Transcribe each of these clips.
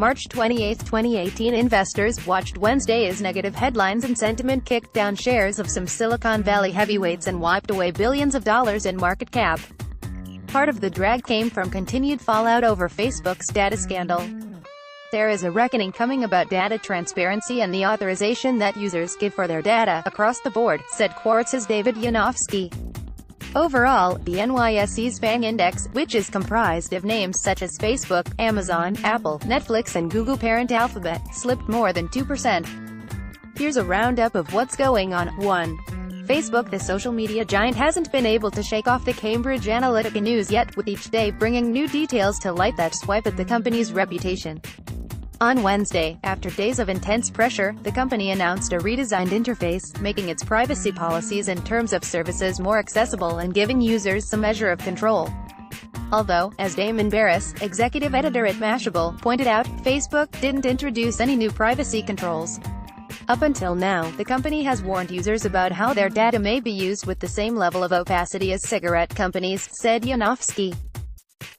March 28, 2018. Investors watched Wednesday as negative headlines and sentiment kicked down shares of some Silicon Valley heavyweights and wiped away billions of dollars in market cap. Part of the drag came from continued fallout over Facebook's data scandal. There is a reckoning coming about data transparency and the authorization that users give for their data, across the board, said Quartz's David Yanofsky. Overall, the NYSE's FANG index, which is comprised of names such as Facebook, Amazon, Apple, Netflix and Google parent Alphabet, slipped more than 2%. Here's a roundup of what's going on. 1. Facebook. The social media giant hasn't been able to shake off the Cambridge Analytica news yet, with each day bringing new details to light that swipe at the company's reputation. On Wednesday, after days of intense pressure, the company announced a redesigned interface, making its privacy policies and terms of services more accessible and giving users some measure of control. Although, as Damon Barris, executive editor at Mashable, pointed out, Facebook didn't introduce any new privacy controls. Up until now, the company has warned users about how their data may be used with the same level of opacity as cigarette companies, said Yanofsky.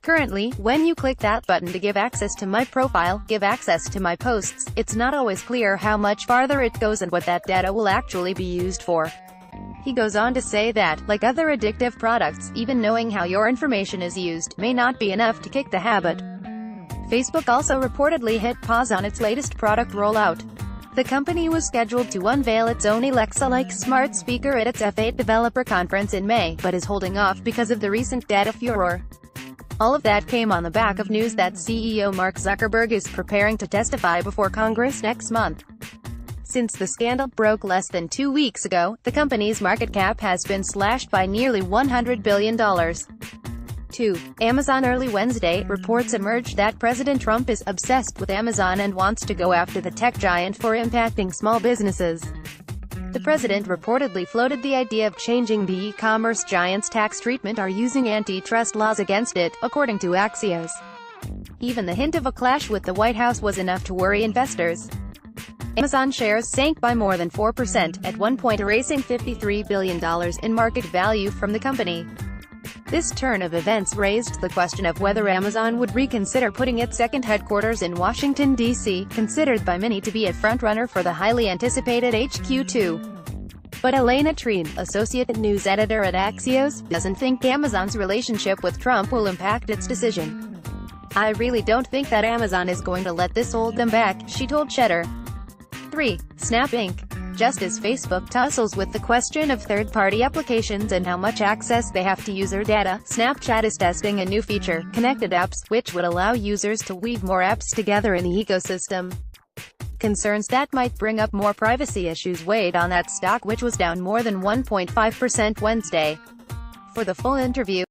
Currently, when you click that button to give access to my profile, give access to my posts, it's not always clear how much farther it goes and what that data will actually be used for. He goes on to say that, like other addictive products, even knowing how your information is used may not be enough to kick the habit. Facebook also reportedly hit pause on its latest product rollout. The company was scheduled to unveil its own Alexa-like smart speaker at its F8 developer conference in May, but is holding off because of the recent data furor. All of that came on the back of news that CEO Mark Zuckerberg is preparing to testify before Congress next month. Since the scandal broke less than 2 weeks ago, the company's market cap has been slashed by nearly $100 billion. 2. Amazon. Early Wednesday, reports emerged that President Trump is obsessed with Amazon and wants to go after the tech giant for impacting small businesses. The president reportedly floated the idea of changing the e-commerce giant's tax treatment or using antitrust laws against it, according to Axios. Even the hint of a clash with the White House was enough to worry investors. Amazon shares sank by more than 4%, at one point erasing $53 billion in market value from the company. This turn of events raised the question of whether Amazon would reconsider putting its second headquarters in Washington, D.C., considered by many to be a frontrunner for the highly anticipated HQ2. But Elena Treen, associate news editor at Axios, doesn't think Amazon's relationship with Trump will impact its decision. "I really don't think that Amazon is going to let this hold them back," she told Cheddar. 3. Snap Inc. Just as Facebook tussles with the question of third-party applications and how much access they have to user data, Snapchat is testing a new feature, Connected Apps, which would allow users to weave more apps together in the ecosystem. Concerns that might bring up more privacy issues weighed on that stock, which was down more than 1.5% Wednesday. For the full interview,